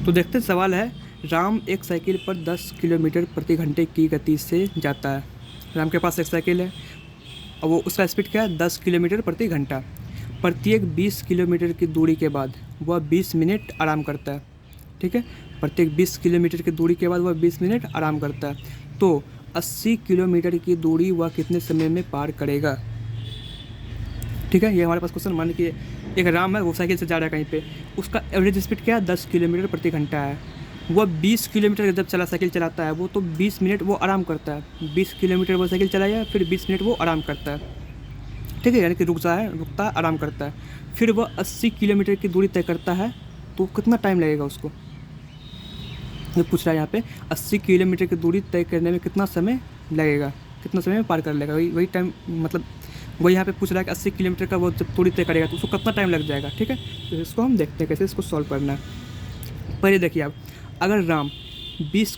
तो देखते सवाल है, राम एक साइकिल पर 10 किलोमीटर प्रति घंटे की गति से जाता है। राम के पास एक साइकिल है और वो उसका स्पीड क्या है, 10 किलोमीटर प्रति घंटा। प्रत्येक 20 किलोमीटर की दूरी के बाद वह 20 मिनट आराम करता है। ठीक है, प्रत्येक 20 किलोमीटर की दूरी के बाद वह 20 मिनट आराम करता है। तो 80 किलोमीटर की दूरी वह कितने समय में पार करेगा। ठीक है, ये हमारे पास क्वेश्चन। मान के एक राम है, वो साइकिल से जा रहा है कहीं पे, उसका एवरेज स्पीड क्या है, 10 किलोमीटर प्रति घंटा है। वह 20 किलोमीटर जब साइकिल चलाता है वो, तो 20 मिनट वो आराम करता है। 20 किलोमीटर वो साइकिल चलाया, फिर 20 मिनट वो आराम करता है। ठीक है, यानी कि रुकता है, आराम करता है। फिर वह 80 किलोमीटर की दूरी तय करता है, तो कितना टाइम लगेगा उसको। ये पूछ रहा है यहाँ पे, 80 किलोमीटर की दूरी तय करने में कितना समय लगेगा, कितना समय में पार कर लेगा। वही टाइम, मतलब वही यहाँ पे पूछ रहा है कि 80 किलोमीटर का वो जब दूरी तय करेगा तो उसको कितना टाइम लग जाएगा। ठीक है, तो इसको हम देखते हैं कैसे इसको सॉल्व करना है। पहले देखिए आप, अगर राम 20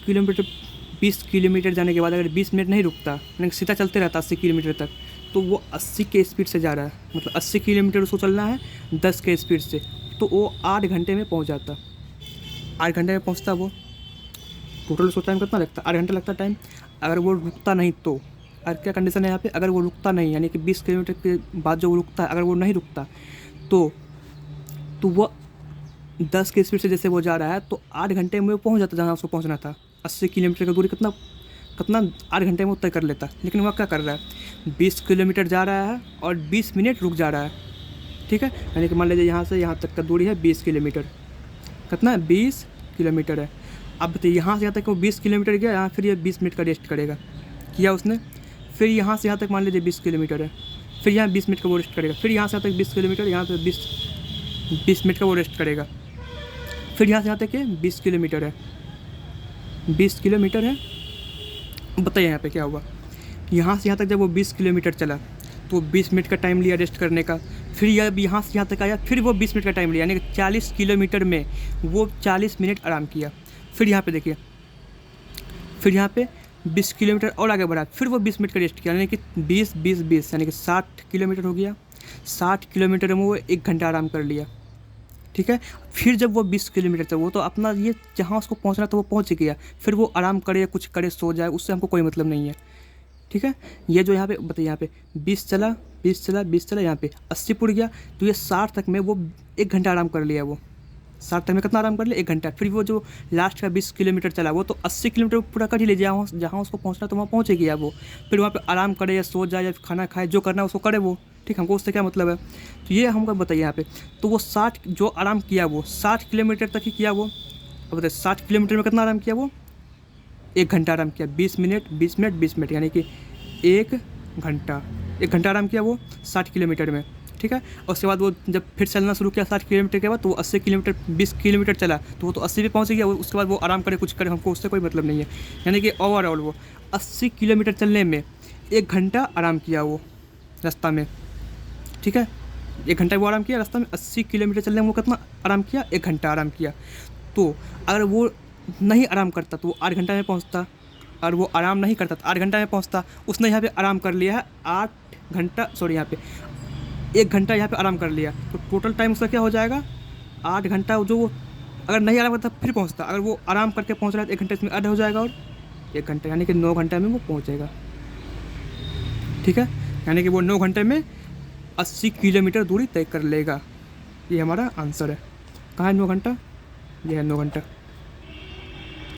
किलोमीटर जाने के बाद अगर 20 मिनट नहीं रुकता, यानी सीधा चलते रहता 80 किलोमीटर तक, तो वो 80 के स्पीड से जा रहा है, मतलब 80 किलोमीटर उसको चलना है 10 के स्पीड से, तो वो 8 घंटे में पहुँच जाता। 8 घंटे में पहुँचता वो। टोटल उसको टाइम कितना लगता है, 8 घंटे लगता टाइम। अगर वो रुकता नहीं तो, और क्या कंडीशन है यहाँ पे, अगर वो रुकता नहीं, यानी कि 20 किलोमीटर के बाद जो वो रुकता है, अगर वो नहीं रुकता तो वो 10 की स्पीड से जैसे वो जा रहा है, तो 8 घंटे में वो पहुँच जाता जहाँ उसको पहुँचना था। 80 किलोमीटर की दूरी कितना 8 घंटे में वो तय कर लेता। लेकिन वह क्या कर रहा है, 20 किलोमीटर जा रहा है और 20 मिनट रुक जा रहा है। ठीक है, यानी कि मान लीजिए यहाँ से यहाँ तक का दूरी है 20 किलोमीटर, कितना है, 20 किलोमीटर है। अब बताइए यहाँ से यहाँ तक वो 20 किलोमीटर गया, यहाँ फिर ये 20 मिनट का रेस्ट करेगा, किया उसने। फिर यहाँ से यहाँ तक मान लीजिए 20 किलोमीटर है, फिर यहाँ 20 मिनट का वो रेस्ट करेगा। फिर यहाँ से यहाँ तक 20 किलोमीटर, यहाँ पे 20 मिनट का वो रेस्ट करेगा। फिर यहाँ से यहाँ तक ये 20 किलोमीटर है, 20 किलोमीटर है। बताइए यहाँ पे क्या हुआ, यहाँ से यहाँ तक जब वो 20 किलोमीटर चला तो 20 मिनट का टाइम लिया रेस्ट करने का। फिर यह यहाँ से यहाँ तक आया, फिर वो 20 मिनट का टाइम लिया, यानी कि 40 किलोमीटर में वो 40 मिनट आराम किया। फिर यहाँ पे देखिए, फिर यहाँ पे 20 किलोमीटर और आगे बढ़ा, फिर वो 20 मिनट का रेस्ट किया, यानी कि 20 यानी कि 60 किलोमीटर हो गया। 60 किलोमीटर में वो 1 घंटा आराम कर लिया। ठीक है, फिर जब वो 20 किलोमीटर था, वो तो अपना ये जहाँ उसको पहुँचना था वो पहुँच गया। फिर वो आराम करे या कुछ करे, सो जाए, उससे हमको कोई मतलब नहीं है। ठीक है, ये जो यहाँ पे बताइए, यहाँ पे 20 चला, यहाँ पे 80 पुड़ गया, तो ये 60 तक में वो 1 घंटा आराम कर लिया। वो 60 तक में कितना आराम कर लिया, 1 घंटा। फिर वो जो लास्ट का 20 किलोमीटर चला, वो तो 80 किलोमीटर पूरा कर ही ले, जहाँ उसको पहुँचना तो वहाँ पहुँच गया वो। फिर वहाँ पे आराम करे या सो जाए या खाना खाए, जो करना है उसको करे वो। ठीक, हमको उससे क्या मतलब है, तो ये हमको बताइए यहाँ पे। तो वो 60 जो आराम किया, वो 60 किलोमीटर तक ही किया वो। अब बताइए 60 किलोमीटर में कितना आराम किया वो, 1 घंटा आराम किया। 20 मिनट, यानी कि 1 घंटा आराम किया वो 60 किलोमीटर में। ठीक है, और उसके बाद वो जब फिर चलना शुरू किया 60 किलोमीटर के बाद, तो वो 80 किलोमीटर 20 किलोमीटर चला, तो वो तो 80 पे पहुँच गया। उसके बाद वो आराम करे, कुछ करे, हमको उससे कोई मतलब नहीं है। यानी कि ओवरऑल वो 80 किलोमीटर चलने में 1 घंटा आराम किया वो रास्ता में। ठीक है, 1 घंटा वो आराम किया रास्ता में। 80 किलोमीटर चलने में वो कितना आराम किया, 1 घंटा आराम किया। तो अगर वो नहीं आराम करता तो वो 8 घंटा में पहुँचता, और वो आराम नहीं करता तो 8 घंटा में पहुँचता। उसने यहाँ पे आराम कर लिया है 8 घंटा, सॉरी यहाँ पे 1 घंटा यहाँ पे आराम कर लिया, तो टोटल टाइम उसका क्या हो जाएगा, 8 घंटा। जो वो अगर नहीं आराम करता फिर पहुँचता, अगर वो आराम करके पहुँच रहा है तो 1 घंटा इसमें ऐड हो जाएगा, और 1 घंटा, यानी कि 9 घंटे में वो पहुँचेगा। ठीक है, यानी कि वो 9 घंटे में 80 किलोमीटर दूरी तय कर लेगा। ये हमारा आंसर है। कहाँ है 9 घंटा, ये है 9 घंटा।